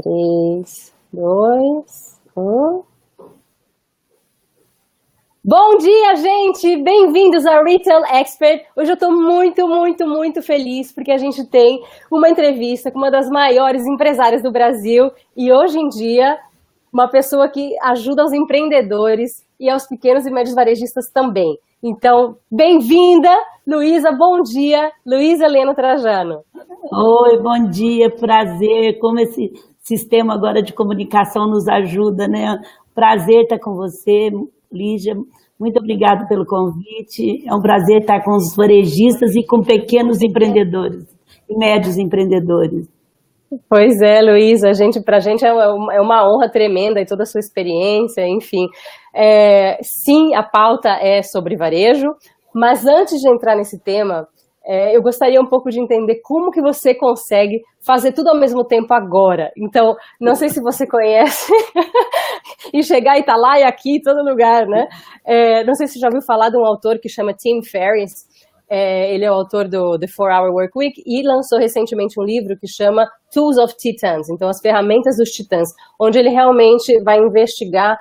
3, 2, 1. Bom dia, gente! Bem-vindos ao Retail Expert. Hoje eu estou muito feliz porque a gente tem uma entrevista com uma das maiores empresárias do Brasil e hoje em dia uma pessoa que ajuda os empreendedores e aos pequenos e médios varejistas também. Então, bem-vinda, Luísa, bom dia, Luísa Helena Trajano. Oi, bom dia, prazer, como esse sistema agora de comunicação nos ajuda, né? Prazer estar com você, Lígia, muito obrigada pelo convite, é um prazer estar com os varejistas e com pequenos empreendedores e médios empreendedores. Pois é, Luísa, pra gente é uma honra tremenda e toda a sua experiência, enfim. Sim, a pauta é sobre varejo, mas antes de entrar nesse tema, eu gostaria um pouco de entender como que você consegue fazer tudo ao mesmo tempo agora. Então, não sei se você conhece, e chegar e estar lá e aqui, em todo lugar, né? Não sei se você já ouviu falar de um autor que chama Tim Ferriss. Ele é o autor do The 4-Hour Workweek e lançou recentemente um livro que chama Tools of Titans, então as ferramentas dos titãs, onde ele realmente vai investigar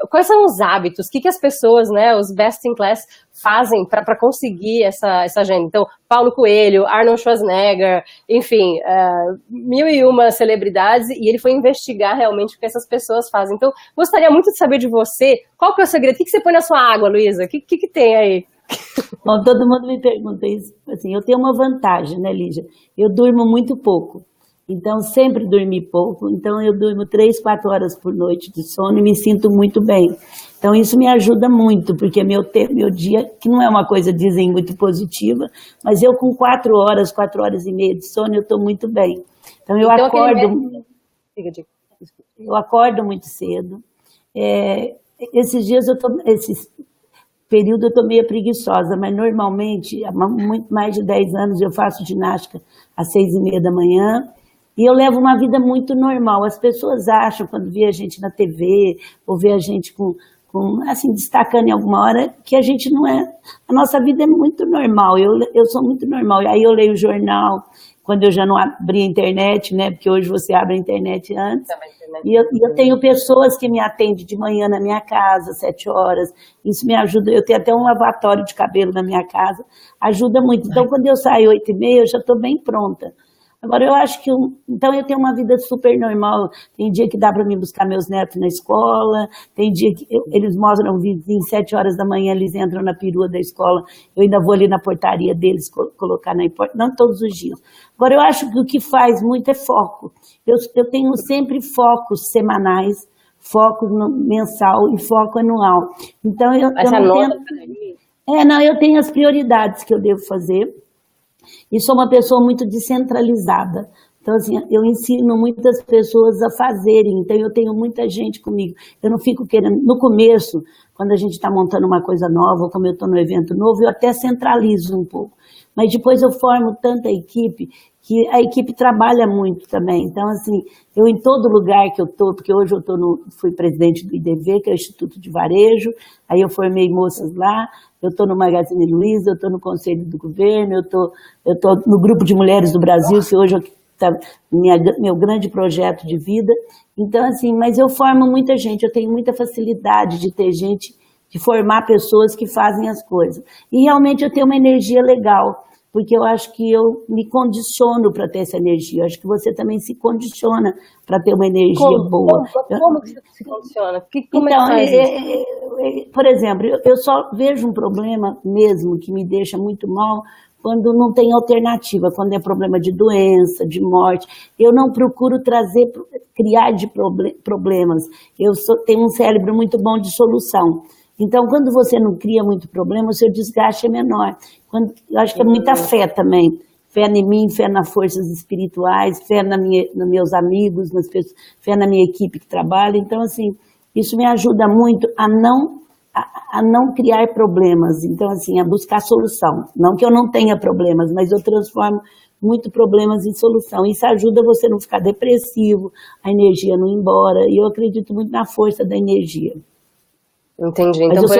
quais são os hábitos, o que as pessoas, né, os best in class fazem para conseguir essa agenda. Então, Paulo Coelho, Arnold Schwarzenegger, enfim, 1001 celebridades, e ele foi investigar realmente o que essas pessoas fazem. Então, gostaria muito de saber de você, qual que é o segredo? O que você põe na sua água, Luísa? O que tem aí? Bom, todo mundo me pergunta isso, assim, eu tenho uma vantagem, né, Lígia? Eu durmo muito pouco, então sempre dormi pouco, então eu durmo 3, 4 horas por noite de sono e me sinto muito bem. Então isso me ajuda muito, porque meu dia, que não é uma coisa, dizem, muito positiva, mas eu com 4 horas e meia de sono, eu estou muito bem. Então eu acordo muito cedo. Esses dias período eu estou meio preguiçosa, mas normalmente, há muito mais de 10 anos, eu faço ginástica às 6h30 da manhã e eu levo uma vida muito normal. As pessoas acham, quando vê a gente na TV, ou vê a gente assim, destacando em alguma hora, que a gente não é... A nossa vida é muito normal, eu sou muito normal. Aí eu leio o jornal, quando eu já não abri a internet, né? Porque hoje você abre a internet antes. E eu tenho pessoas que me atendem de manhã na minha casa, 7 horas. Isso me ajuda. Eu tenho até um lavatório de cabelo na minha casa. Ajuda muito. Então, quando eu saio 8h30, eu já estou bem pronta. Agora, eu acho que... Então, eu tenho uma vida super normal. Tem dia que dá para mim buscar meus netos na escola. Tem dia que eles mostram um videozinho, 7 horas da manhã, eles entram na perua da escola. Eu ainda vou ali na portaria deles, colocar na porta. Não todos os dias. Agora, eu acho que o que faz muito é foco. Eu tenho sempre focos semanais, foco mensal e foco anual. Então, eu tenho as prioridades que eu devo fazer. E sou uma pessoa muito descentralizada. Então, assim, eu ensino muitas pessoas a fazerem. Então, eu tenho muita gente comigo. Eu não fico querendo... No começo, quando a gente está montando uma coisa nova, ou como eu estou no evento novo, eu até centralizo um pouco. Mas depois eu formo tanta equipe, que a equipe trabalha muito também. Então, assim, eu em todo lugar que eu estou, porque hoje eu fui presidente do IDV, que é o Instituto de Varejo, aí eu formei moças lá, eu estou no Magazine Luiza, eu estou no Conselho do Governo, eu estou no Grupo de Mulheres do Brasil, que hoje está meu grande projeto de vida. Então, assim, mas eu formo muita gente, eu tenho muita facilidade de ter gente, de formar pessoas que fazem as coisas. E realmente eu tenho uma energia legal, porque eu acho que eu me condiciono para ter essa energia. Eu acho que você também se condiciona para ter uma energia boa. Como que você se condiciona? Por exemplo, eu só vejo um problema mesmo que me deixa muito mal quando não tem alternativa, quando é problema de doença, de morte. Eu não procuro criar de problemas. Eu tenho um cérebro muito bom de solução. Então, quando você não cria muito problema, o seu desgaste é menor. Eu acho que é muita fé também. Fé em mim, fé nas forças espirituais, fé nos meus amigos, fé na minha equipe que trabalha. Então, assim, isso me ajuda muito a não criar problemas. Então, assim, a buscar solução. Não que eu não tenha problemas, mas eu transformo muito problemas em solução. Isso ajuda você a não ficar depressivo, a energia não ir embora. E eu acredito muito na força da energia. Entendi. Então, mas eu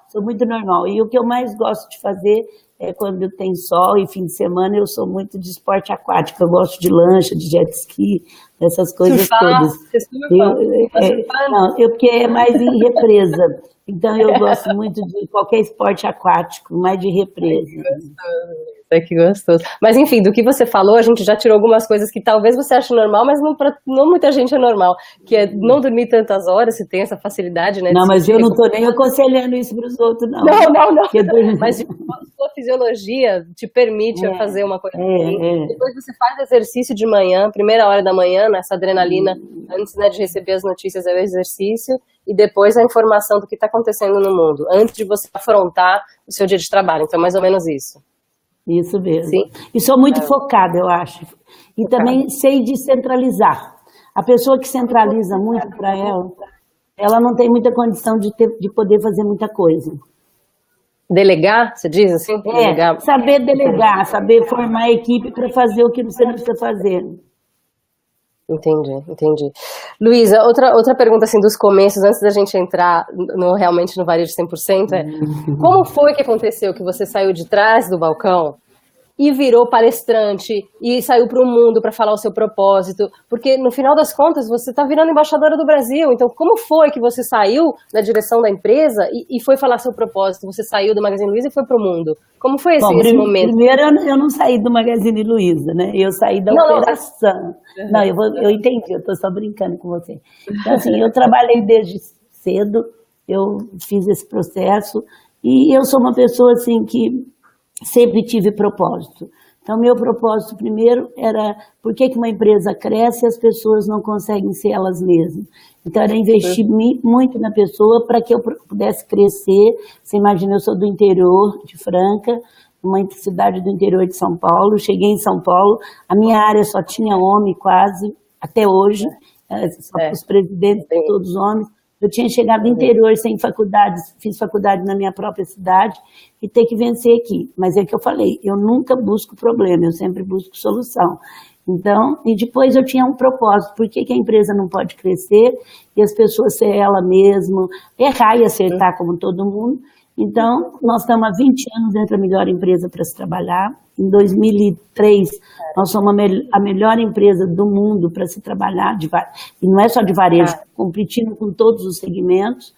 sou muito normal. E o que eu mais gosto de fazer quando tem sol e fim de semana, eu sou muito de esporte aquático. Eu gosto de lancha, de jet ski, dessas coisas todas. Porque é mais em represa. Então, eu gosto muito de qualquer esporte aquático, mais de represa. Que gostoso. Mas, enfim, do que você falou, a gente já tirou algumas coisas que talvez você ache normal, mas não muita gente é normal, que é não dormir tantas horas, se tem essa facilidade, né? Não, mas eu não estou nem aconselhando isso para os outros, não. Não. Mas a sua fisiologia te permite fazer uma coisa assim. Depois você faz exercício de manhã, primeira hora da manhã, nessa adrenalina, antes, né, de receber as notícias, é o exercício, e depois a informação do que está acontecendo no mundo, antes de você afrontar o seu dia de trabalho. Então, é mais ou menos isso. Isso mesmo. Sim. E sou muito focada, eu acho. E também sei descentralizar. A pessoa que centraliza muito para ela não tem muita condição de poder fazer muita coisa. Delegar, você diz assim? Delegar. Saber delegar, saber formar a equipe para fazer o que você não precisa fazer. Entendi. Luísa, outra pergunta assim dos começos, antes da gente entrar realmente no varejo 100%, como foi que aconteceu que você saiu de trás do balcão e virou palestrante e saiu para o mundo para falar o seu propósito? Porque no final das contas você está virando embaixadora do Brasil, então como foi que você saiu da direção da empresa e foi falar seu propósito? Você saiu do Magazine Luiza e foi para o mundo. Como foi esse momento? Primeiro, eu não saí do Magazine Luiza, né? Eu saí da operação. Não, eu entendi, eu estou só brincando com você. Então, assim, eu trabalhei desde cedo, eu fiz esse processo e eu sou uma pessoa, assim, que sempre tive propósito. Então, meu propósito primeiro era por que uma empresa cresce e as pessoas não conseguem ser elas mesmas. Então, era investir muito na pessoa para que eu pudesse crescer. Você imagina, eu sou do interior de Franca, uma cidade do interior de São Paulo. Cheguei em São Paulo, a minha área só tinha homem quase, até hoje, os presidentes todos homens. Eu tinha chegado do interior sem faculdade, fiz faculdade na minha própria cidade e ter que vencer aqui. Mas é que eu falei, eu nunca busco problema, eu sempre busco solução. Então, e depois eu tinha um propósito, por que a empresa não pode crescer e as pessoas ser ela mesma, errar e acertar como todo mundo. Então, nós estamos há 20 anos entre a melhor empresa para se trabalhar. Em 2003, nós somos a melhor empresa do mundo para se trabalhar, e não é só de varejo, competindo com todos os segmentos.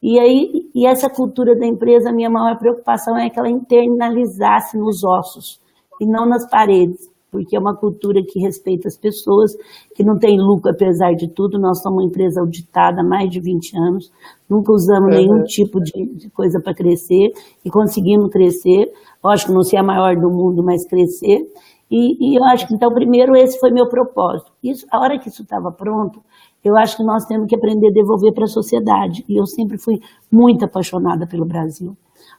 E essa cultura da empresa, a minha maior preocupação é que ela internalizasse nos ossos e não nas paredes, porque é uma cultura que respeita as pessoas, que não tem lucro apesar de tudo. Nós somos uma empresa auditada há mais de 20 anos, nunca usamos nenhum tipo de coisa para crescer e conseguimos crescer. Lógico, não ser a maior do mundo, mas crescer. E eu acho que, então, primeiro, esse foi meu propósito. A hora que isso estava pronto, eu acho que nós temos que aprender a devolver para a sociedade. E eu sempre fui muito apaixonada pelo Brasil.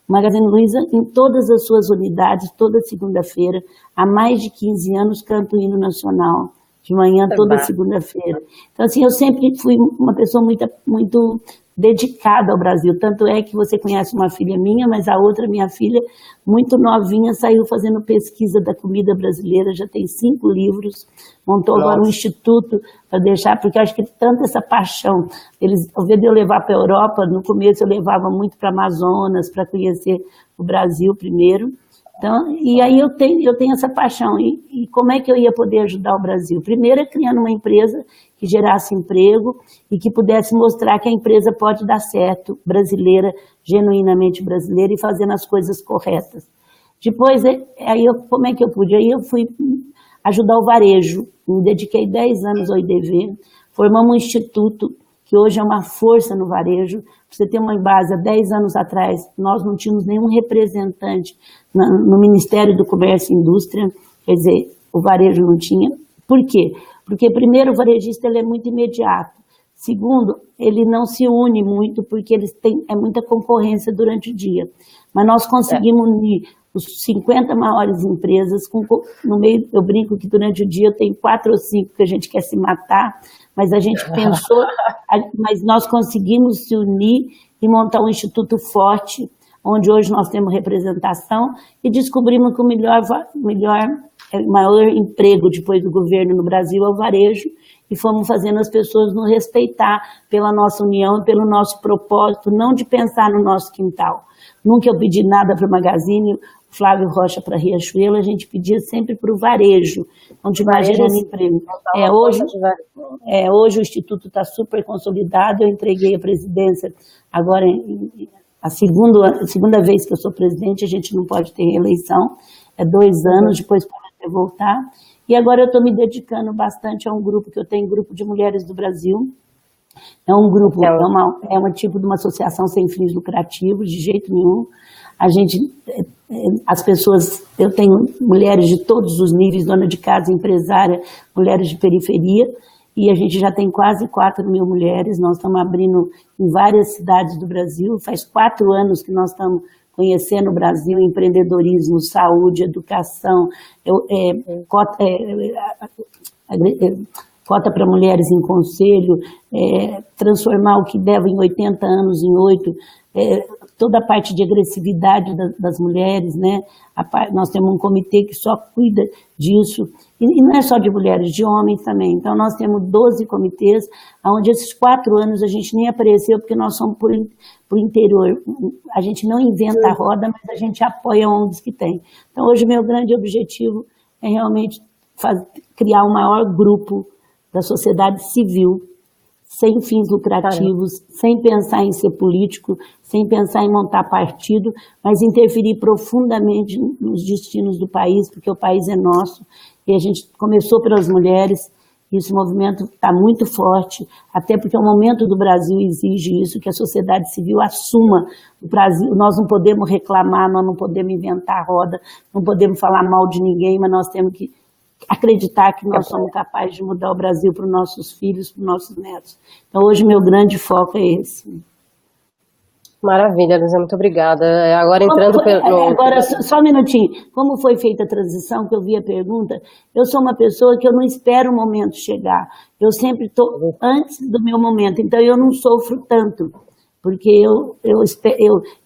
O Magazine Luiza, em todas as suas unidades, toda segunda-feira, há mais de 15 anos, canta o hino nacional, de manhã, toda segunda-feira. Então, assim, eu sempre fui uma pessoa muito dedicada ao Brasil. Tanto é que você conhece uma filha minha, mas a outra, minha filha, muito novinha, saiu fazendo pesquisa da comida brasileira, já tem 5 livros, montou agora um instituto para deixar, porque eu acho que tanta essa paixão. Ao invés de eu levar para a Europa, no começo eu levava muito para Amazonas, para conhecer o Brasil primeiro. Então, e aí eu tenho essa paixão. E como é que eu ia poder ajudar o Brasil? Primeiro é criando uma empresa que gerasse emprego e que pudesse mostrar que a empresa pode dar certo, brasileira, genuinamente brasileira, e fazendo as coisas corretas. Depois, como é que eu pude? Aí eu fui ajudar o varejo, me dediquei 10 anos ao IDV, formamos um instituto que hoje é uma força no varejo. Pra você ter uma base, há 10 anos atrás, nós não tínhamos nenhum representante no Ministério do Comércio e Indústria, quer dizer, o varejo não tinha. Por quê? Porque, primeiro, o varejista ele é muito imediato. Segundo, ele não se une muito, porque é muita concorrência durante o dia. Mas nós conseguimos unir os 50 maiores empresas, no meio, eu brinco que durante o dia eu tenho 4 ou 5 que a gente quer se matar, mas a gente pensou, mas nós conseguimos se unir e montar um instituto forte, onde hoje nós temos representação, e descobrimos que o maior emprego depois do governo no Brasil é o varejo, e fomos fazendo as pessoas nos respeitar pela nossa união, pelo nosso propósito, não de pensar no nosso quintal. Nunca eu pedi nada para o Magazine, Flávio Rocha para Riachuelo, a gente pedia sempre para o varejo, onde vai gerando emprego. Hoje o Instituto está super consolidado, eu entreguei a presidência agora, a segunda vez que eu sou presidente, a gente não pode ter reeleição, é 2 anos, depois pode até voltar. E agora eu estou me dedicando bastante a um grupo, que eu tenho, Grupo de Mulheres do Brasil. É um grupo, é uma tipo de uma associação sem fins lucrativos, de jeito nenhum. As pessoas, eu tenho mulheres de todos os níveis, dona de casa, empresária, mulheres de periferia, e a gente já tem quase 4 mil mulheres, nós estamos abrindo em várias cidades do Brasil, faz 4 anos que nós estamos conhecendo o Brasil, empreendedorismo, saúde, educação, cota para mulheres em conselho, transformar o que deve em 80 anos em 8, toda a parte de agressividade das mulheres, né? Nós temos um comitê que só cuida disso, e não é só de mulheres, de homens também. Então nós temos 12 comitês, onde esses 4 anos a gente nem apareceu, porque nós somos por interior. A gente não inventa a roda, mas a gente apoia ONGs que tem. Então hoje meu grande objetivo é realmente criar o maior grupo da sociedade civil, sem fins lucrativos, sem pensar em ser político, sem pensar em montar partido, mas interferir profundamente nos destinos do país, porque o país é nosso, e a gente começou pelas mulheres, e esse movimento está muito forte, até porque o momento do Brasil exige isso, que a sociedade civil assuma o Brasil. Nós não podemos reclamar, nós não podemos inventar a roda, não podemos falar mal de ninguém, mas nós temos que acreditar que nós somos capazes de mudar o Brasil para os nossos filhos, para os nossos netos. Então, hoje, meu grande foco é esse. Maravilha, Luísa, muito obrigada. Agora entrando Agora, só um minutinho. Como foi feita a transição, que eu vi a pergunta, eu sou uma pessoa que eu não espero o momento chegar. Eu sempre estou antes do meu momento, então eu não sofro tanto, porque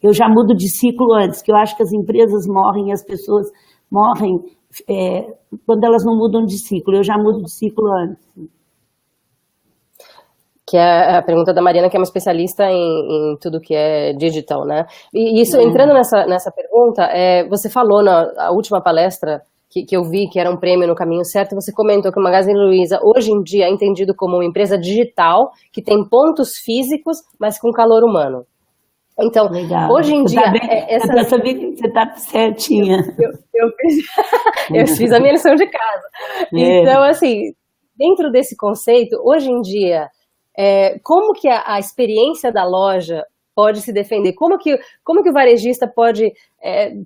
eu já mudo de ciclo antes, que eu acho que as empresas morrem, as pessoas morrem quando elas não mudam de ciclo. Eu já mudo de ciclo antes. Que é a pergunta da Mariana, que é uma especialista em tudo que é digital, né? E isso, entrando nessa pergunta, você falou na última palestra que eu vi, que era um prêmio no Caminho Certo, você comentou que o Magazine Luiza, hoje em dia, é entendido como uma empresa digital, que tem pontos físicos, mas com calor humano. Então, legal. Hoje em dia... Eu sabia que você está certinha. Eu fiz a minha lição de casa. Então, assim, dentro desse conceito, hoje em dia, como que a experiência da loja pode se defender? Como que o varejista pode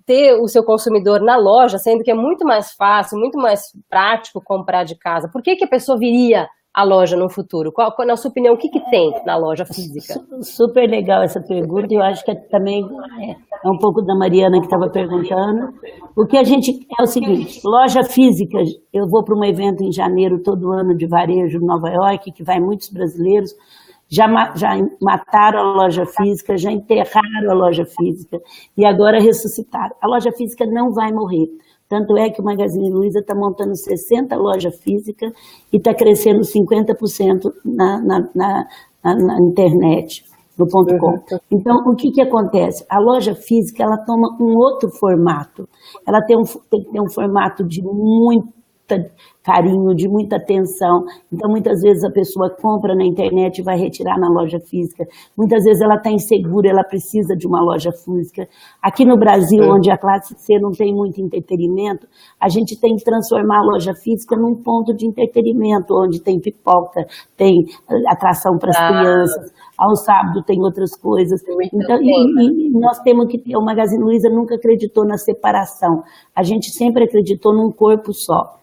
ter o seu consumidor na loja, sendo que é muito mais fácil, muito mais prático comprar de casa? Por que a pessoa viria à loja no futuro? Na sua opinião, o que tem na loja física? Super legal essa pergunta, eu acho que também é um pouco da Mariana que estava perguntando. O que a gente é o seguinte, loja física, eu vou para um evento em janeiro todo ano de varejo em Nova York, que vai muitos brasileiros, já mataram a loja física, já enterraram a loja física e agora ressuscitaram. A loja física não vai morrer. Tanto é que o Magazine Luiza está montando 60 lojas físicas e está crescendo 50% na internet, no .com. Então, o que acontece? A loja física ela toma um outro formato. Ela tem que ter um formato de muito carinho, de muita atenção. Então, muitas vezes a pessoa compra na internet e vai retirar na loja física. Muitas vezes ela está insegura, ela precisa de uma loja física. Aqui no Brasil, onde a classe C não tem muito entretenimento, a gente tem que transformar a loja física num ponto de entretenimento, onde tem pipoca, tem atração para as crianças, ao sábado tem outras coisas. Então, e nós temos que ter, o Magazine Luiza nunca acreditou na separação. A gente sempre acreditou num corpo só.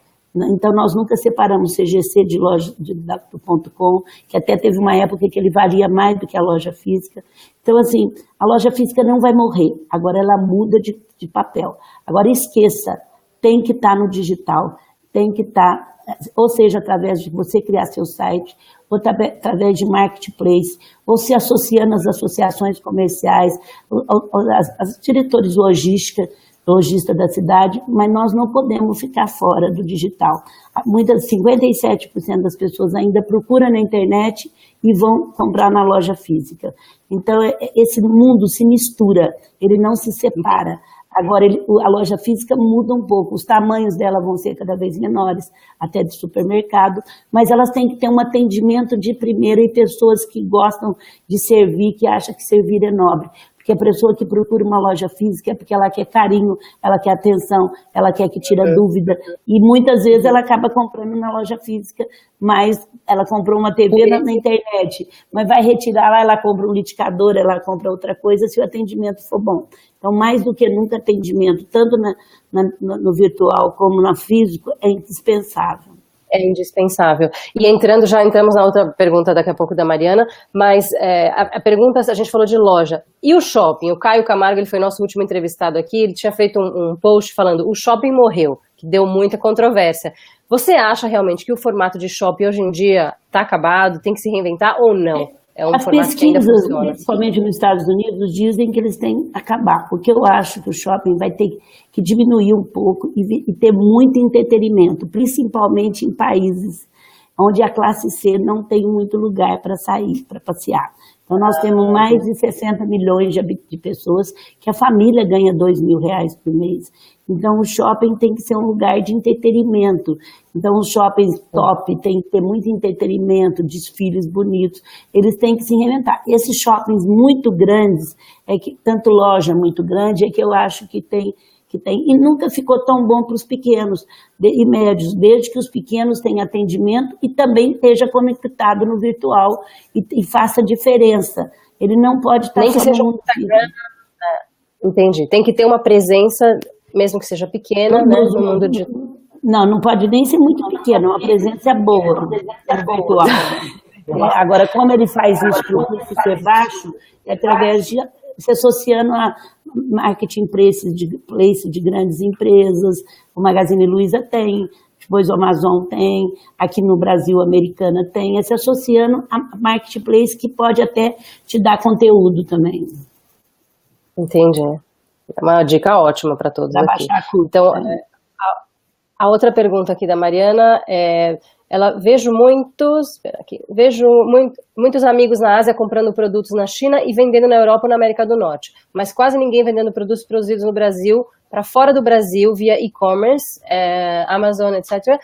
Então, nós nunca separamos CGC de loja do .com, que até teve uma época que ele valia mais do que a loja física. Então, assim, a loja física não vai morrer, agora ela muda de papel. Agora, esqueça, tem que estar no digital, tem que estar, ou seja, através de você criar seu site, ou através de marketplace, ou se associando às associações comerciais, aos diretores logista da cidade, mas nós não podemos ficar fora do digital. 57% das pessoas ainda procuram na internet e vão comprar na loja física. Então, esse mundo se mistura, ele não se separa. Agora, a loja física muda um pouco, os tamanhos dela vão ser cada vez menores, até de supermercado, mas elas têm que ter um atendimento de primeira e pessoas que gostam de servir, que acham que servir é nobre. Porque a pessoa que procura uma loja física é porque ela quer carinho, ela quer atenção, ela quer que tire dúvida. E muitas vezes ela acaba comprando na loja física, mas ela comprou uma TV na internet, mas vai retirar lá, ela compra um liquidificador, ela compra outra coisa, se o atendimento for bom. Então, mais do que nunca, atendimento, tanto no virtual como no físico, é indispensável. É indispensável. E já entramos na outra pergunta daqui a pouco da Mariana, mas a pergunta, a gente falou de loja. E o shopping? O Caio Camargo, ele foi nosso último entrevistado aqui, ele tinha feito um post falando, o shopping morreu, que deu muita controvérsia. Você acha realmente que o formato de shopping hoje em dia está acabado, tem que se reinventar ou não? É um As formato que ainda pesquisas, funciona. principalmente nos Estados Unidos, dizem que eles têm que acabar, porque eu acho que o shopping vai ter que diminuir um pouco e ter muito entretenimento, principalmente em países onde a classe C não tem muito lugar para sair, para passear. Então, nós temos mais de 60 milhões de pessoas que a família ganha R$2.000 por mês. Então, o shopping tem que ser um lugar de entretenimento. Então, os shoppings top tem que ter muito entretenimento, desfiles bonitos. Eles têm que se reinventar. Esses shoppings muito grandes, tanto loja muito grande, é que eu acho que tem, e nunca ficou tão bom para os pequenos e médios, desde que os pequenos tenham atendimento e também esteja conectado no virtual e faça diferença. Ele não pode estar nem que seja um Instagram. Entendi. Tem que ter uma presença, mesmo que seja pequena, né, no mundo digital. Não pode nem ser muito pequena, uma presença boa no virtual. Agora, como ele faz isso para o custo ser baixo, é através de se associando a marketplace de grandes empresas, o Magazine Luiza tem, depois o Amazon tem, aqui no Brasil a Americana tem, se associando a marketplace que pode até te dar conteúdo também. Entendi. É uma dica ótima para todos aqui. Baixar a curva, então, a outra pergunta aqui da Mariana é... vejo muitos amigos na Ásia comprando produtos na China e vendendo na Europa ou na América do Norte, mas quase ninguém vendendo produtos produzidos no Brasil para fora do Brasil via e-commerce, Amazon, etc.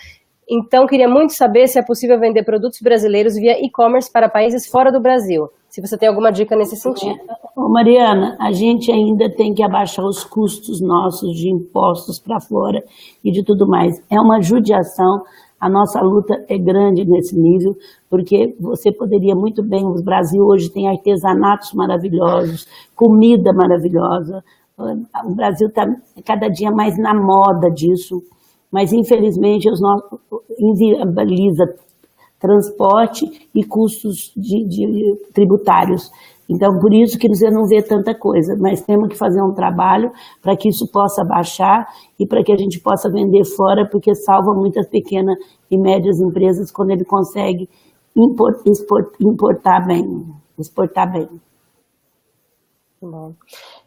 Então, queria muito saber se é possível vender produtos brasileiros via e-commerce para países fora do Brasil. Se você tem alguma dica nesse sentido. Mariana, a gente ainda tem que abaixar os custos nossos de impostos para fora e de tudo mais. É uma judiação. A nossa luta é grande nesse nível, porque você poderia muito bem, o Brasil hoje tem artesanatos maravilhosos, comida maravilhosa, o Brasil está cada dia mais na moda disso, mas infelizmente inviabiliza transporte e custos tributários. Então, por isso que você não vê tanta coisa, mas temos que fazer um trabalho para que isso possa baixar e para que a gente possa vender fora, porque salva muitas pequenas e médias empresas quando ele consegue exportar bem. Bom.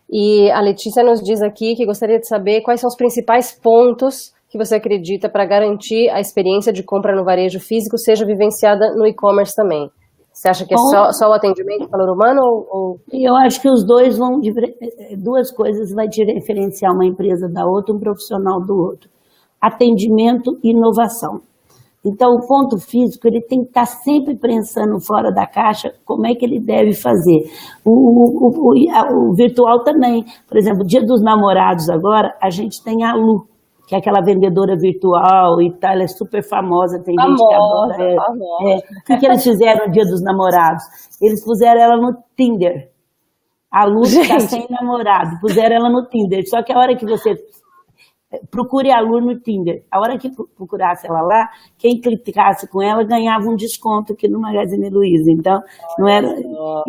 E a Letícia nos diz aqui que gostaria de saber quais são os principais pontos que você acredita para garantir a experiência de compra no varejo físico seja vivenciada no e-commerce também. Você acha que é só o atendimento e valor humano? Eu acho que os dois duas coisas vai diferenciar uma empresa da outra, um profissional do outro. Atendimento e inovação. Então, o ponto físico, ele tem que estar sempre pensando fora da caixa como é que ele deve fazer. O virtual também. Por exemplo, Dia dos Namorados agora, a gente tem a Lu, que é aquela vendedora virtual e tal, ela é super famosa, tem gente que adora. O que eles fizeram no Dia dos Namorados? Eles puseram ela no Tinder. A Lu está sem namorado, puseram ela no Tinder. Só que a hora que você... Procure a Lu no Tinder. A hora que procurasse ela lá, quem clicasse com ela ganhava um desconto aqui no Magazine Luiza. Então, não era...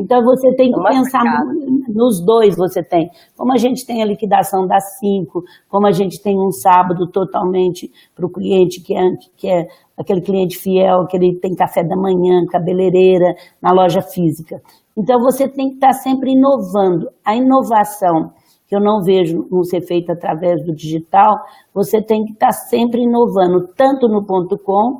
então você tem que pensar nos dois, você tem. Como a gente tem a liquidação das 5, como a gente tem um sábado totalmente para o cliente que é aquele cliente fiel, que ele tem café da manhã, cabeleireira, na loja física. Então você tem que estar sempre inovando. A inovação que eu não vejo não ser feita através do digital, você tem que estar sempre inovando, tanto no .com,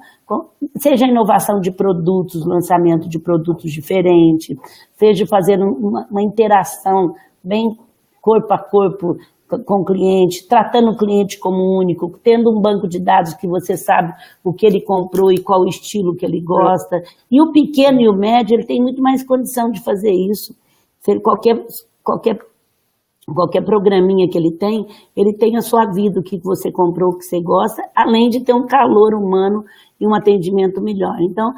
seja inovação de produtos, lançamento de produtos diferentes, seja fazendo uma interação bem corpo a corpo, com o cliente, tratando o cliente como único, tendo um banco de dados que você sabe o que ele comprou e qual o estilo que ele gosta. E o pequeno e o médio, ele tem muito mais condição de fazer isso. Se ele, qualquer programinha que ele tem a sua vida, o que você comprou, o que você gosta, além de ter um calor humano e um atendimento melhor. Então,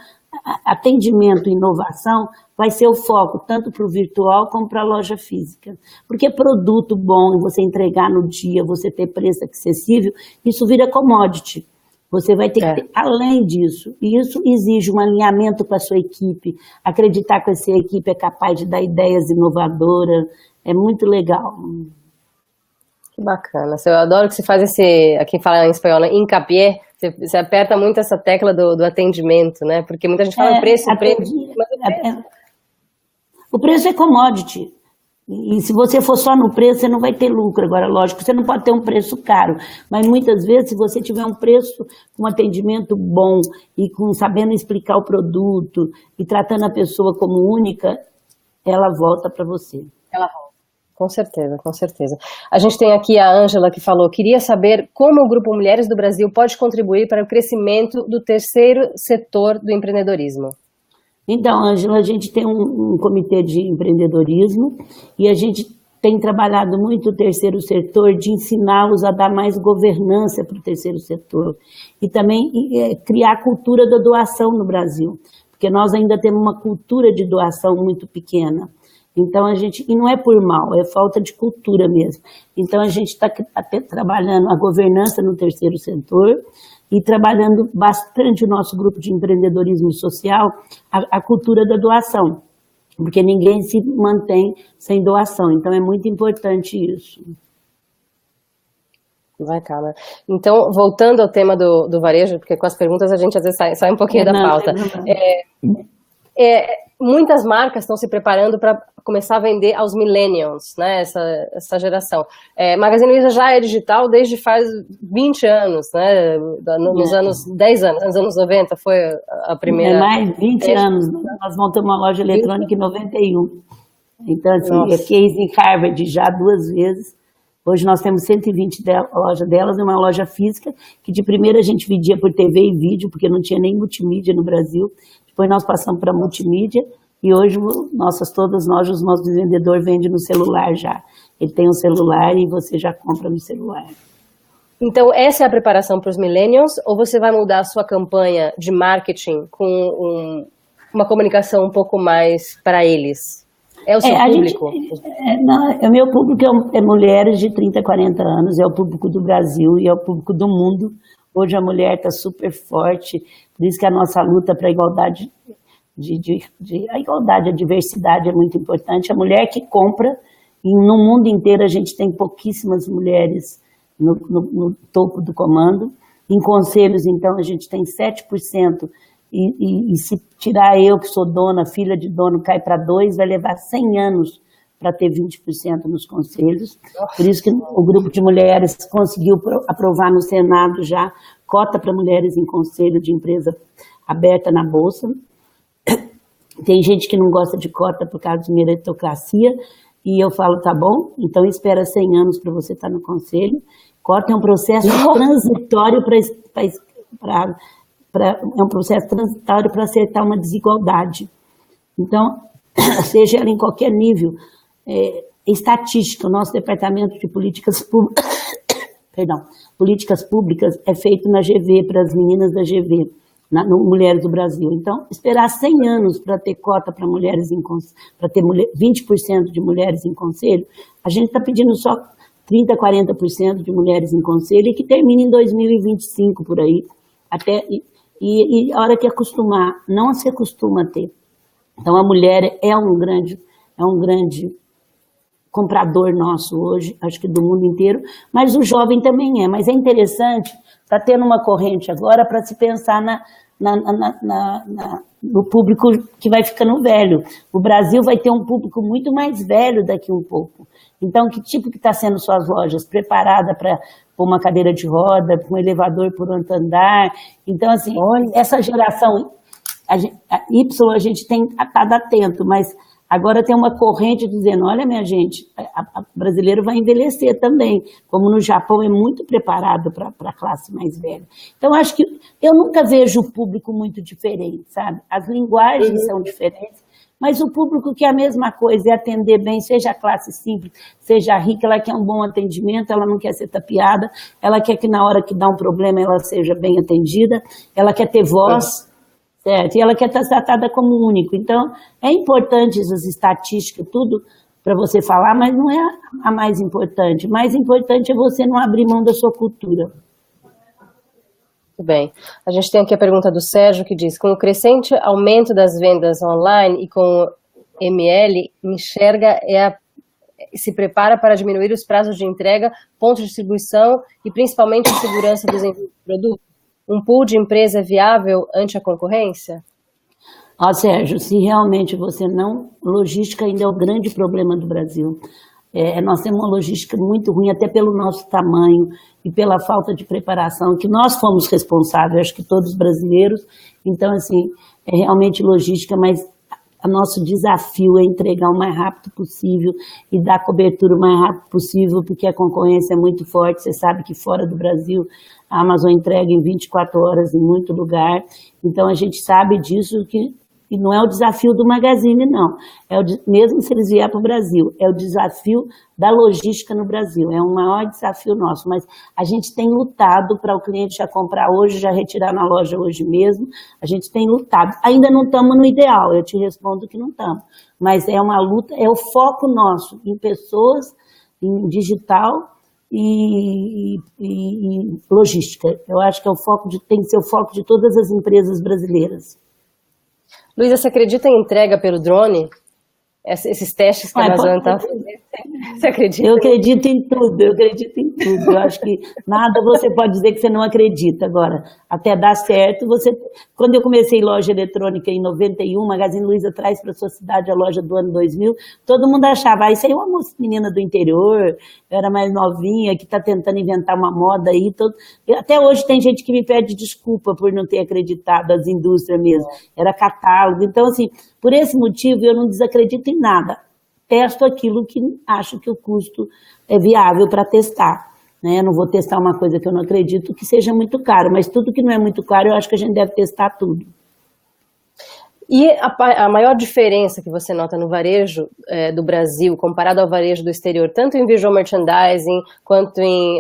atendimento e inovação vai ser o foco, tanto para o virtual como para a loja física. Porque produto bom, você entregar no dia, você ter preço acessível, isso vira commodity. Você vai ter que ter, além disso, e isso exige um alinhamento com a sua equipe, acreditar que essa equipe é capaz de dar ideias inovadoras, é muito legal. Que bacana. Eu adoro que você faz esse, aqui fala em espanhol, né? Hincapié. Você aperta muito essa tecla do atendimento, né? Porque muita gente fala preço. O preço é commodity. E se você for só no preço, você não vai ter lucro. Agora, lógico, você não pode ter um preço caro. Mas muitas vezes, se você tiver um preço com atendimento bom e sabendo explicar o produto e tratando a pessoa como única, ela volta para você. Ela volta. Com certeza, com certeza. A gente tem aqui a Ângela que falou, queria saber como o Grupo Mulheres do Brasil pode contribuir para o crescimento do terceiro setor do empreendedorismo. Então, Ângela, a gente tem um comitê de empreendedorismo e a gente tem trabalhado muito o terceiro setor de ensiná-los a dar mais governança para o terceiro setor e também criar a cultura da doação no Brasil, porque nós ainda temos uma cultura de doação muito pequena. Então, e não é por mal, é falta de cultura mesmo. Então, a gente está trabalhando a governança no terceiro setor e trabalhando bastante o nosso grupo de empreendedorismo social, a cultura da doação, porque ninguém se mantém sem doação. Então, é muito importante isso. Vai, Carla. Então, voltando ao tema do varejo, porque com as perguntas a gente às vezes sai um pouquinho da pauta. Muitas marcas estão se preparando para começar a vender aos millennials, né, essa geração. Magazine Luiza já é digital desde faz 20 anos, né, nos anos 10 anos, nos anos 90 foi a primeira. Mais 20 anos, nós montamos uma loja eletrônica em 91. Então, assim, é case em Harvard já 2 vezes. Hoje nós temos 120 lojas delas, uma loja física, que de primeira a gente vendia por TV e vídeo, porque não tinha nem multimídia no Brasil. Depois nós passamos para multimídia e hoje todas nós, os nossos vendedores vendem no celular já. Ele tem um celular e você já compra no celular. Então, essa é a preparação para os millennials ou você vai mudar a sua campanha de marketing com uma comunicação um pouco mais para eles? É o seu público? O meu público é mulheres de 30, 40 anos, é o público do Brasil e é o público do mundo. Hoje a mulher está super forte, por isso que a nossa luta para a igualdade, a diversidade é muito importante. A mulher que compra, e no mundo inteiro a gente tem pouquíssimas mulheres no topo do comando. Em conselhos, então, a gente tem 7%. E se tirar eu, que sou dona, filha de dono, cai para 2%, vai levar 100 anos para ter 20% nos conselhos. Por isso que o grupo de mulheres conseguiu aprovar no Senado já cota para mulheres em conselho de empresa aberta na Bolsa. Tem gente que não gosta de cota por causa de meritocracia, e eu falo, tá bom, então espera 100 anos para você estar no conselho. Cota é um processo transitório para acertar uma desigualdade. Então, seja ela em qualquer nível, estatística, o nosso departamento de políticas públicas é feito na GV, para as meninas da GV, no Mulheres do Brasil. Então, esperar 100 anos para ter cota para mulheres para ter 20% de mulheres em conselho, a gente está pedindo só 30%, 40% de mulheres em conselho e que termine em 2025 por aí. E a hora que acostumar, não se acostuma a ter. Então, a mulher é um grande comprador nosso hoje, acho que do mundo inteiro, mas o jovem também é. Mas é interessante, está tendo uma corrente agora para se pensar no público que vai ficando velho. O Brasil vai ter um público muito mais velho daqui um pouco. Então, que tipo que está sendo suas lojas? Preparada para uma cadeira de roda, para um elevador por outro andar? Então, assim, essa geração, a Y a gente tem estado atento, mas Agora tem uma corrente dizendo, olha minha gente, o brasileiro vai envelhecer também, como no Japão é muito preparado para a classe mais velha. Então acho que eu nunca vejo o público muito diferente, sabe? As linguagens são diferentes, mas o público quer a mesma coisa, é atender bem, seja a classe simples, seja a rica, ela quer um bom atendimento, ela não quer ser tapeada, ela quer que na hora que dá um problema ela seja bem atendida, ela quer ter voz, certo? E ela quer estar tratada como único. Então, é importante essas estatísticas, tudo para você falar, mas não é a mais importante. O mais importante é você não abrir mão da sua cultura. Muito bem. A gente tem aqui a pergunta do Sérgio que diz, com o crescente aumento das vendas online e com o ML, se prepara para diminuir os prazos de entrega, pontos de distribuição e principalmente a segurança dos produtos? Um pool de empresa é viável ante a concorrência? Ó, Sérgio, se realmente você não... Logística ainda é o grande problema do Brasil. Nós temos uma logística muito ruim, até pelo nosso tamanho e pela falta de preparação, que nós fomos responsáveis, acho que todos os brasileiros. Então, assim, é realmente logística, mas o nosso desafio é entregar o mais rápido possível e dar cobertura o mais rápido possível, porque a concorrência é muito forte. Você sabe que fora do Brasil a Amazon entrega em 24 horas em muito lugar. Então, a gente sabe disso, e não é o desafio do Magazine, não. Mesmo se eles vierem para o Brasil, é o desafio da logística no Brasil. É o maior desafio nosso. Mas a gente tem lutado para o cliente já comprar hoje, já retirar na loja hoje mesmo. A gente tem lutado. Ainda não estamos no ideal, eu te respondo que não estamos. Mas é uma luta, é o foco nosso em pessoas, em digital e logística. Eu acho que tem que ser o foco de todas as empresas brasileiras. Luísa, você acredita em entrega pelo drone? Esses testes que a Amazon está fazendo? Você acredita? Eu acredito em tudo, Eu acho que nada você pode dizer que você não acredita. Agora, até dar certo, quando eu comecei loja eletrônica em 91, Magazine Luiza traz para a sua cidade a loja do ano 2000, todo mundo achava, isso aí é uma menina do interior, eu era mais novinha, que está tentando inventar uma moda aí. Até hoje tem gente que me pede desculpa por não ter acreditado, as indústrias mesmo, era catálogo. Então, assim, por esse motivo eu não desacredito em nada. Testo aquilo que acho que o custo é viável para testar. Né? Eu não vou testar uma coisa que eu não acredito que seja muito caro, mas tudo que não é muito caro, eu acho que a gente deve testar tudo. E a maior diferença que você nota no varejo do Brasil, comparado ao varejo do exterior, tanto em visual merchandising, quanto em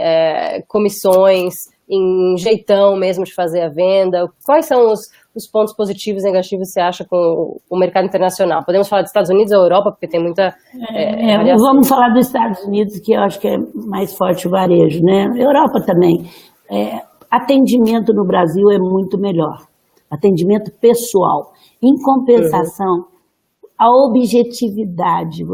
comissões, em jeitão mesmo de fazer a venda, quais são os pontos positivos e negativos que você acha com o mercado internacional? Podemos falar dos Estados Unidos ou Europa, porque tem muita vamos falar dos Estados Unidos, que eu acho que é mais forte o varejo, né? Europa também. Atendimento no Brasil é muito melhor. Atendimento pessoal. Em compensação, a objetividade,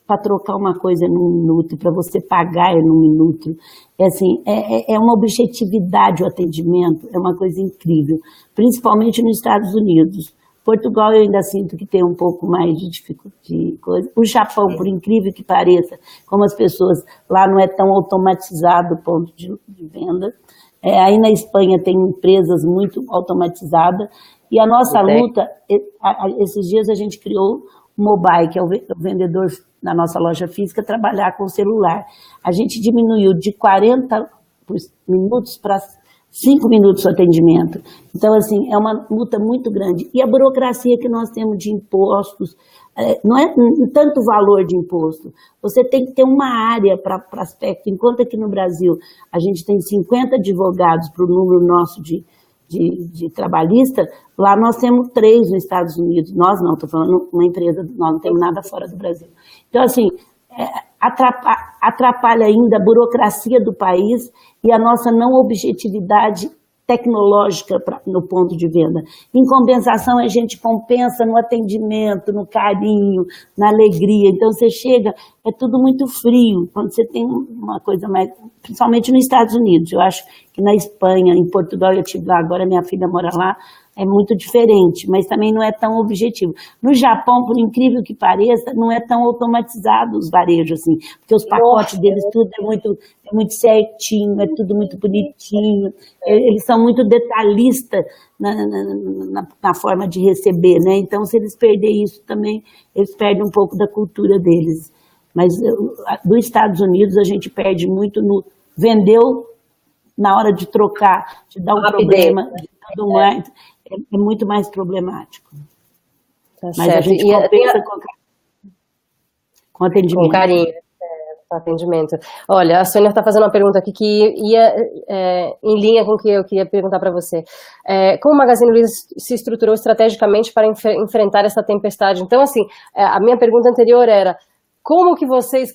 para trocar uma coisa num minuto, para você pagar num minuto, é uma objetividade o atendimento, é uma coisa incrível, principalmente nos Estados Unidos. Portugal eu ainda sinto que tem um pouco mais de dificuldade. O Japão, por incrível que pareça, como as pessoas lá não é tão automatizado o ponto de venda. Aí na Espanha tem empresas muito automatizadas, e a nossa luta, esses dias a gente criou o Mobile, que é o vendedor na nossa loja física, trabalhar com o celular. A gente diminuiu de 40 minutos para 5 minutos o atendimento. Então, assim, é uma luta muito grande. E a burocracia que nós temos de impostos, não é tanto valor de imposto. Você tem que ter uma área para aspecto. Enquanto aqui no Brasil a gente tem 50 advogados para o número nosso de trabalhista, lá nós temos 3 nos Estados Unidos. Nós não, estou falando uma empresa, nós não temos nada fora do Brasil. Então, assim, atrapalha ainda a burocracia do país e a nossa não objetividade tecnológica no ponto de venda. Em compensação, a gente compensa no atendimento, no carinho, na alegria. Então, você chega, é tudo muito frio. Quando você tem uma coisa mais... Principalmente nos Estados Unidos. Eu acho que na Espanha, em Portugal, eu estive lá agora, minha filha mora lá, é muito diferente, mas também não é tão objetivo. No Japão, por incrível que pareça, não é tão automatizado os varejos, assim, porque os pacotes deles tudo é muito certinho, é tudo muito bonitinho, eles são muito detalhistas na forma de receber, né? Então, se eles perderem isso também, eles perdem um pouco da cultura deles. Mas dos Estados Unidos a gente perde muito no vendeu na hora de trocar, de dar um problema, de tudo mais, é muito mais problemático. Tá mas certo. A gente compensa com atendimento. Com carinho. Atendimento. Olha, a Sônia está fazendo uma pergunta aqui que ia em linha com o que eu queria perguntar para você. Como o Magazine Luiza se estruturou estrategicamente para enfrentar essa tempestade? Então, assim, a minha pergunta anterior era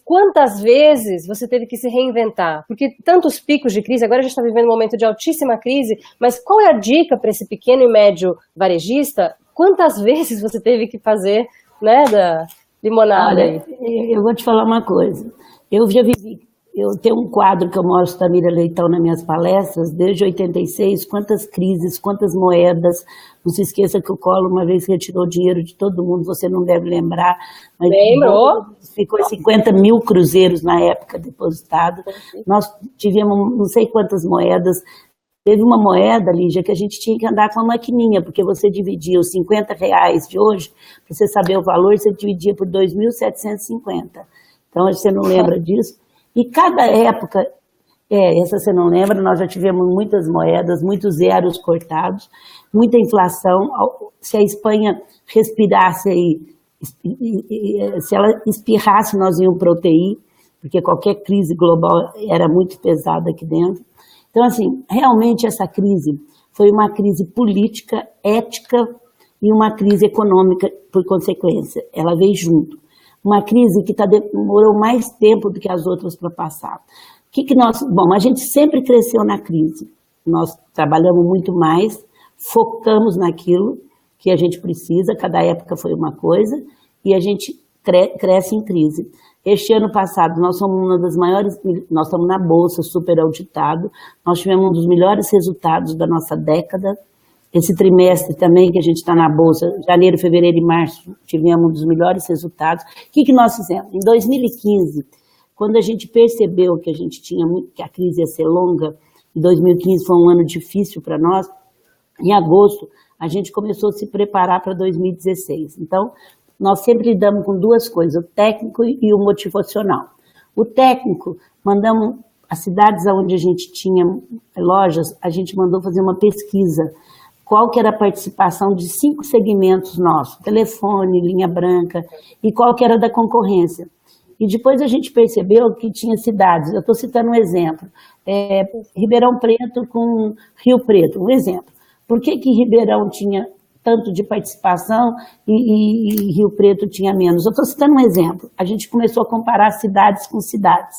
quantas vezes você teve que se reinventar? Porque tantos picos de crise, agora a gente está vivendo um momento de altíssima crise, mas qual é a dica para esse pequeno e médio varejista? Quantas vezes você teve que fazer, né, da limonada? Olha, eu vou te falar uma coisa. Eu já vivi, eu tenho um quadro que eu mostro da Mira Leitão nas minhas palestras, desde 86, quantas crises, quantas moedas. Não se esqueça que o Collor uma vez retirou dinheiro de todo mundo, você não deve lembrar. Mas lembrou? Ficou 50 mil cruzeiros na época depositado. Nós tivemos não sei quantas moedas. Teve uma moeda, Lígia, que a gente tinha que andar com uma maquininha, porque você dividia os R$50 de hoje, para você saber o valor, você dividia por 2.750. Então, você não lembra disso. E cada época, essa você não lembra, nós já tivemos muitas moedas, muitos zeros cortados, muita inflação. Se a Espanha respirasse aí, se ela espirrasse, nós íamos para a UTI, porque qualquer crise global era muito pesada aqui dentro. Então, assim, realmente essa crise foi uma crise política, ética e uma crise econômica por consequência. Ela veio junto. Uma crise que demorou mais tempo do que as outras para passar. Bom, a gente sempre cresceu na crise. Nós trabalhamos muito mais, focamos naquilo que a gente precisa, cada época foi uma coisa, e a gente cresce em crise. Este ano passado, nós somos uma das maiores, nós estamos na Bolsa, super auditado, nós tivemos um dos melhores resultados da nossa década. Esse trimestre também, que a gente está na Bolsa, janeiro, fevereiro e março, tivemos um dos melhores resultados. O que nós fizemos? Em 2015, quando a gente percebeu que a gente tinha que a crise ia ser longa, e 2015 foi um ano difícil para nós, em agosto, a gente começou a se preparar para 2016. Então, nós sempre lidamos com duas coisas, o técnico e o motivacional. O técnico, mandamos as cidades onde a gente tinha lojas, a gente mandou fazer uma pesquisa, qual que era a participação de 5 segmentos nossos, telefone, linha branca, e qual que era da concorrência. E depois a gente percebeu que tinha cidades, eu estou citando um exemplo, Ribeirão Preto com Rio Preto, um exemplo. Por que Ribeirão tinha tanto de participação e Rio Preto tinha menos? Eu estou citando um exemplo. A gente começou a comparar cidades com cidades.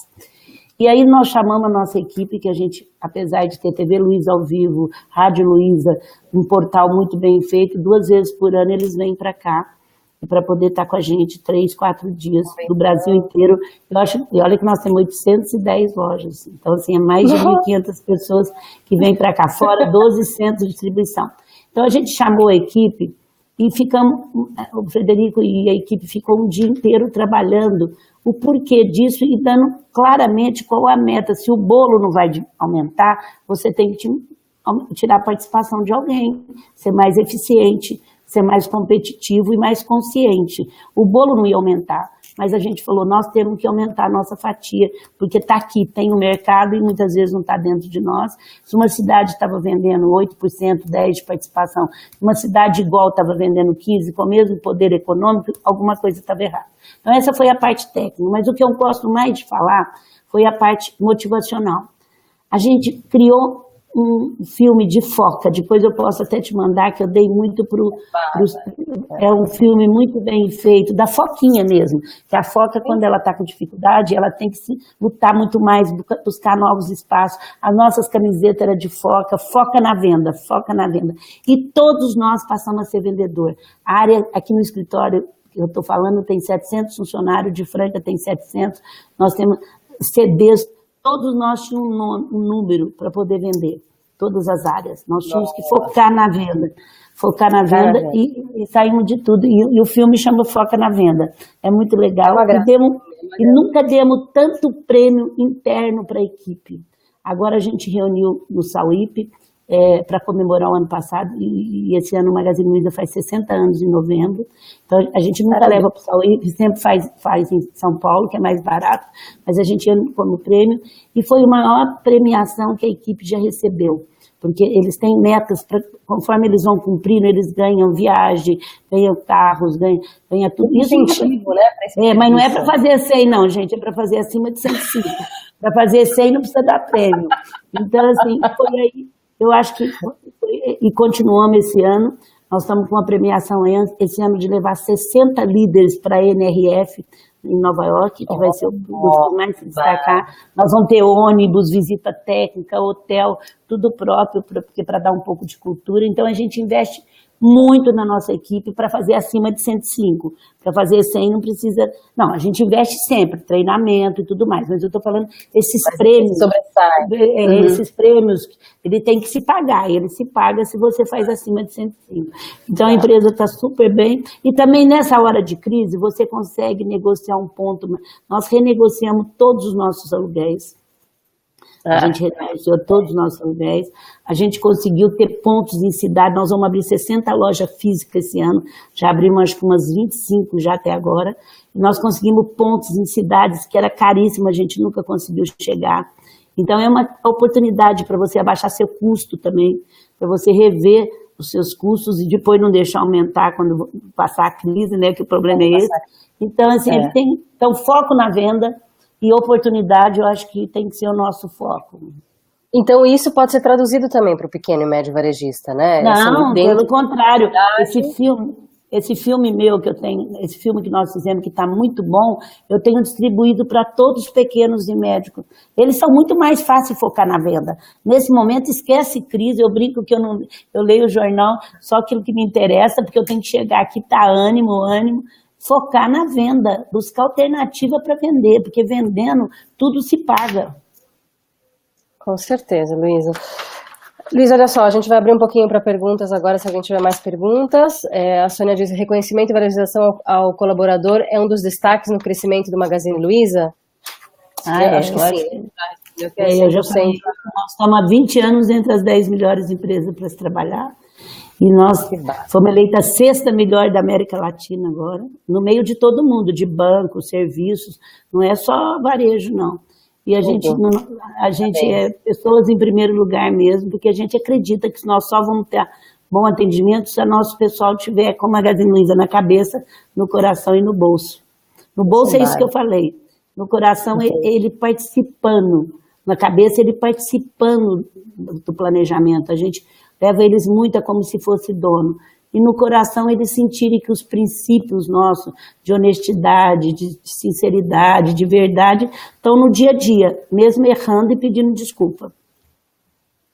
E aí nós chamamos a nossa equipe, que a gente, apesar de ter TV Luiza ao vivo, Rádio Luiza, um portal muito bem feito, 2 vezes por ano eles vêm para cá, para poder estar com a gente 3, 4 dias do Brasil inteiro. E olha que nós temos 810 lojas, então assim, é mais de 1.500 pessoas que vêm para cá, fora 12 centros de distribuição. Então a gente chamou a equipe e o Frederico e a equipe ficou um dia inteiro trabalhando o porquê disso e dando claramente qual a meta. Se o bolo não vai aumentar, você tem que tirar a participação de alguém, ser mais eficiente, ser mais competitivo e mais consciente. O bolo não ia aumentar, mas a gente falou, nós temos que aumentar a nossa fatia, porque está aqui, tem o mercado e muitas vezes não está dentro de nós. Se uma cidade estava vendendo 8%, 10% de participação, uma cidade igual estava vendendo 15%, com o mesmo poder econômico, alguma coisa estava errada. Então essa foi a parte técnica, mas o que eu gosto mais de falar foi a parte motivacional. A gente criou um filme de foca, depois eu posso até te mandar, que eu dei muito é um filme muito bem feito, da foquinha mesmo, que a foca, quando ela está com dificuldade, ela tem que lutar muito mais, buscar novos espaços. As nossas camisetas eram de foca, foca na venda, e todos nós passamos a ser vendedor. A área aqui no escritório, que eu estou falando, tem 700 funcionários, de Franca tem 700, nós temos CDs. Todos nós tínhamos um número para poder vender, todas as áreas. Nós tínhamos que focar na venda. focar na venda e saímos de tudo. E o filme chama Foca na Venda. É muito legal. E nunca demos tanto prêmio interno para a equipe. Agora a gente reuniu no Sauípe para comemorar o ano passado, e esse ano o Magazine Luiza faz 60 anos em novembro. Então a gente nunca leva para o Sauípe, sempre faz em São Paulo, que é mais barato, mas a gente ia como prêmio, e foi a maior premiação que a equipe já recebeu. Porque eles têm metas, conforme eles vão cumprindo, eles ganham viagem, ganham carros, ganham tudo. Isso incentivo, né? Mas não é para fazer 100, não, gente, é para fazer acima de 105. Para fazer 100 não precisa dar prêmio. Então, assim, foi aí, eu acho que, e continuamos esse ano, nós estamos com uma premiação esse ano de levar 60 líderes para a NRF, em Nova York, que vai ser o que mais se destacar. Nós vamos ter ônibus, visita técnica, hotel, tudo próprio, porque para dar um pouco de cultura. Então, a gente investe muito na nossa equipe para fazer acima de 105. Para fazer 100 não precisa... Não, a gente investe sempre, treinamento e tudo mais, mas eu estou falando esses prêmios... Esses prêmios, ele tem que se pagar, e ele se paga se você faz acima de 105. Então, a empresa está super bem. E também, nessa hora de crise, você consegue negociar um ponto. Nós renegociamos todos os nossos aluguéis. A gente renegociou todos os nossos aluguéis, a gente conseguiu ter pontos em cidade, nós vamos abrir 60 lojas físicas esse ano, já abrimos acho que umas 25 já até agora, e nós conseguimos pontos em cidades que era caríssimo, a gente nunca conseguiu chegar. Então é uma oportunidade para você abaixar seu custo também, para você rever os seus custos e depois não deixar aumentar quando passar a crise, né, que o problema é esse. Então, assim, ele tem foco na venda, e oportunidade, eu acho que tem que ser o nosso foco. Então, isso pode ser traduzido também para o pequeno e médio varejista, né? Não, assim, pelo contrário. Esse filme meu que eu tenho, esse filme que nós fizemos, que está muito bom, eu tenho distribuído para todos os pequenos e médicos. Eles são muito mais fáceis de focar na venda. Nesse momento, esquece crise, eu brinco que eu leio o jornal, só aquilo que me interessa, porque eu tenho que chegar aqui, tá ânimo, focar na venda, buscar alternativa para vender, porque vendendo tudo se paga. Com certeza, Luísa. Luísa, olha só, a gente vai abrir um pouquinho para perguntas agora, se alguém tiver mais perguntas. A Sônia diz, reconhecimento e valorização ao colaborador é um dos destaques no crescimento do Magazine Luiza? Acho que sim. Eu já falei, nós estamos há 20 anos entre as 10 melhores empresas para se trabalhar. E nós fomos eleitas a 6ª melhor da América Latina agora, no meio de todo mundo, de bancos, serviços, não é só varejo, não. E a gente é pessoas em primeiro lugar mesmo, porque a gente acredita que nós só vamos ter bom atendimento se o nosso pessoal tiver com a Magazine Luiza na cabeça, no coração e no bolso. No bolso é isso que eu falei, no coração ele participando, na cabeça ele participando do planejamento, a gente leva eles muito como se fosse dono. E no coração eles sentirem que os princípios nossos de honestidade, de sinceridade, de verdade, estão no dia a dia, mesmo errando e pedindo desculpa.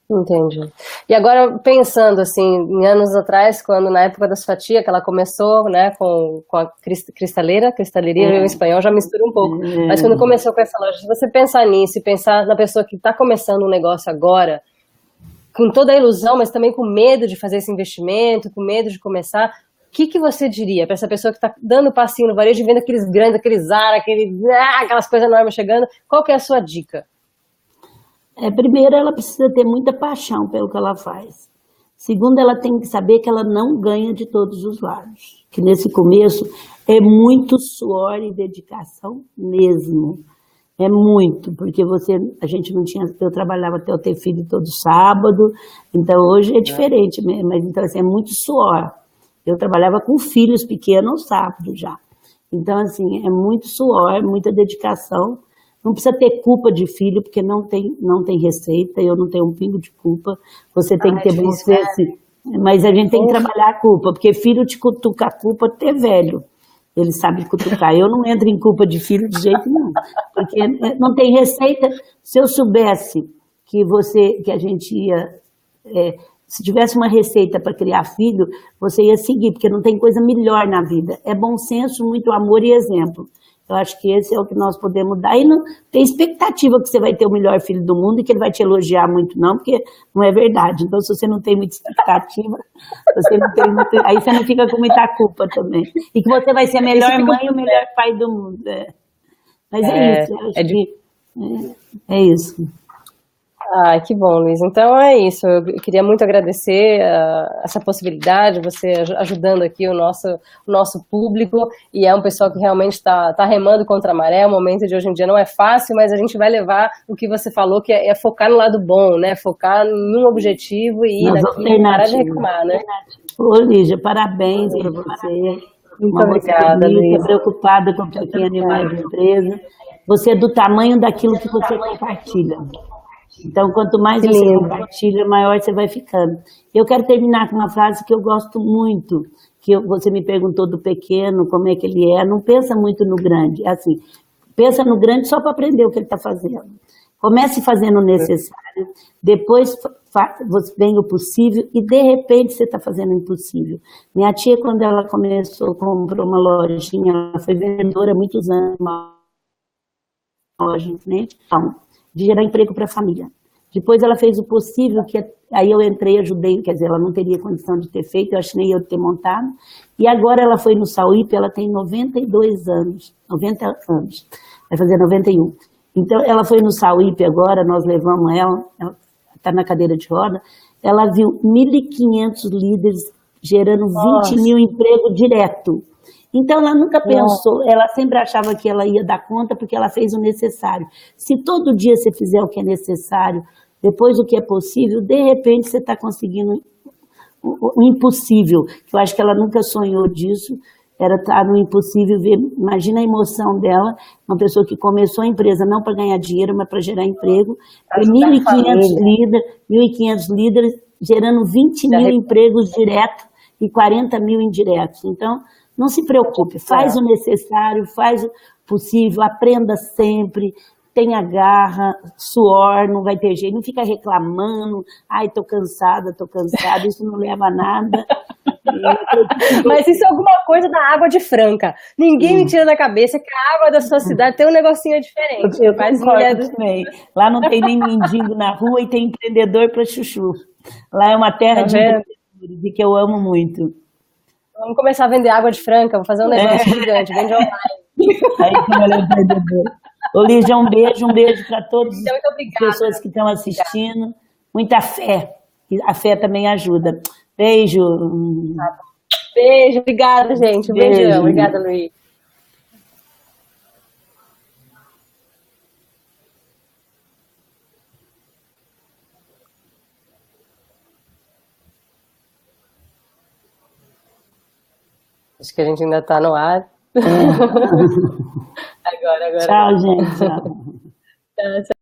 Entendi. E agora, pensando assim, em anos atrás, quando na época da sua tia, que ela começou, né, com a cristaleria, eu em espanhol já misturo um pouco, mas quando começou com essa loja, se você pensar nisso e pensar na pessoa que está começando um negócio agora, com toda a ilusão, mas também com medo de fazer esse investimento, com medo de começar, o que você diria para essa pessoa que está dando passinho no varejo e vendo aqueles grandes, aqueles Zara, aquelas coisas enormes chegando? Qual que é a sua dica? Primeiro, ela precisa ter muita paixão pelo que ela faz. Segundo, ela tem que saber que ela não ganha de todos os lados. Que nesse começo é muito suor e dedicação mesmo. É muito, porque a gente não tinha, eu trabalhava até eu ter filho todo sábado, então hoje é diferente, mas então assim, é muito suor. Eu trabalhava com filhos pequenos ao sábado já. Então assim, é muito suor, muita dedicação. Não precisa ter culpa de filho, porque não tem receita, eu não tenho um pingo de culpa. Você tem que ter bom senso, mas a gente tem que trabalhar a culpa, porque filho te cutuca a culpa até velho. Ele sabe cutucar. Eu não entro em culpa de filho de jeito nenhum, porque não tem receita. Se eu soubesse que a gente ia, se tivesse uma receita para criar filho, você ia seguir, porque não tem coisa melhor na vida. É bom senso, muito amor e exemplo. Eu acho que esse é o que nós podemos dar. E não tem expectativa que você vai ter o melhor filho do mundo e que ele vai te elogiar muito, não, porque não é verdade. Então, se você não tem muita expectativa, você não tem muito, aí você não fica com muita culpa também. E que você vai ser a melhor mãe e o melhor pai do mundo. Mas é isso, eu acho que é isso. Ah, que bom, Luiz. Então é isso. Eu queria muito agradecer essa possibilidade, você ajudando aqui o nosso público, e é um pessoal que realmente está remando contra a maré. O momento de hoje em dia não é fácil, mas a gente vai levar o que você falou, que é focar no lado bom, né? Focar em um objetivo e ir daqui, parar de reclamar, né? Ô, Lígia, parabéns para você. Muito obrigada, Luiz. Preocupada com a pequena e média empresa. Você é do tamanho daquilo que você compartilha. Então, quanto mais você compartilha, maior você vai ficando. Eu quero terminar com uma frase que eu gosto muito, que você me perguntou do pequeno, como é que ele é. Não pensa muito no grande. É assim, pensa no grande só para aprender o que ele está fazendo. Comece fazendo o necessário, depois você vem o possível e, de repente, você está fazendo o impossível. Minha tia, quando ela começou, comprou uma lojinha, ela foi vendedora há muitos anos, uma loja em frente, de gerar emprego para a família. Depois ela fez o possível, que aí eu entrei, ajudei, quer dizer, ela não teria condição de ter feito, eu acho nem eu ter montado, e agora ela foi no Sauípe, ela tem 92 anos, 90 anos, vai fazer 91. Então ela foi no Sauípe agora, nós levamos ela está na cadeira de roda, ela viu 1.500 líderes gerando 20 mil empregos direto. Então, ela nunca pensou, ela sempre achava que ela ia dar conta porque ela fez o necessário. Se todo dia você fizer o que é necessário, depois o que é possível, de repente você está conseguindo o impossível, que eu acho que ela nunca sonhou disso, era estar no impossível, ver, imagina a emoção dela, uma pessoa que começou a empresa não para ganhar dinheiro, mas para gerar emprego, 1.500 líderes gerando 20 mil empregos diretos e 40 mil indiretos. Então, não se preocupe, faz o necessário, faz o possível, aprenda sempre, tenha garra, suor, não vai ter jeito, não fica reclamando, ai, tô cansada, isso não leva a nada. Mas isso é alguma coisa da água de Franca. Ninguém me tira da cabeça que a água da sua cidade tem um negocinho diferente. Eu concordo também. Lá não tem nem mendigo na rua e tem empreendedor para chuchu. Lá é uma terra de empreendedores e que eu amo muito. Vamos começar a vender água de Franca, vou fazer um negócio gigante, vende online. Aí que ela é empreendedor. Ô, Lígia, um beijo para todas as pessoas que estão assistindo. Muita fé, a fé também ajuda. Beijo. Beijo, obrigada, gente. Um beijão. Obrigada, Luiz. Acho que a gente ainda está no ar. Agora. Tchau, gente. Tchau. Tchau.